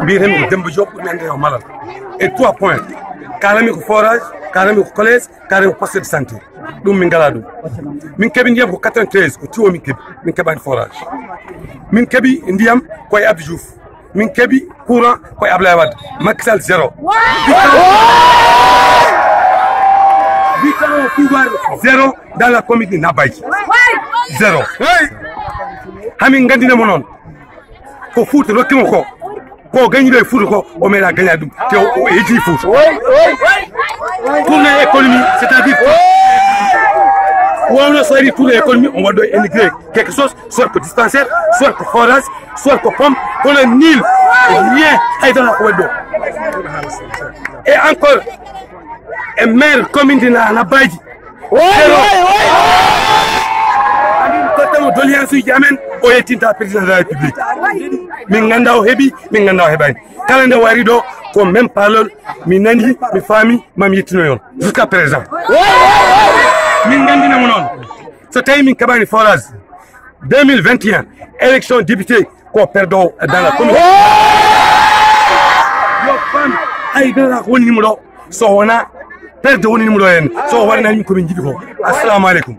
Birem Demba Diop Menga Malal. Et 3 points. Karami ko forage, karami ko collège, karami ko poste de santé. Dum min galadu. Min kebi ndiyam ko 93 ko tiwo min kebi. Min kebani forage. Min kebi ndiyam koy Abdou Diouf. Min kebi courant koy Ablaye Wade. Macky Sall 0. Vital au pouvoir 0 dans la commune de Nabaji. 0. Hami ngandina monon. Ko foot rokimo ko. Ko gagné le foot ko o mena gagné dum te o eji foot. Pour l'économie, c'est-à-dire on a choisi pour l'économie, on va doit intégrer quelque chose, soit que dispensaire, soit que forage, soit que pomme, pour le Nil, rien est dans la Kouedo. Et encore, un maire commune de Nabaji. O yetinta président de la République. Min ganda o hebi, min ganda o hebani. Kala nde wari do ko même parole mi nandi mi fami mam yettino yon jusqu'à présent. Min gandina mo non. So tay min kabani forage 2021 élection député ko perdon dans la commune. Yo fam ay dara ko woni mo so wona perdre woni mo en so warna min ko min jibi ko. Assalamu alaikum.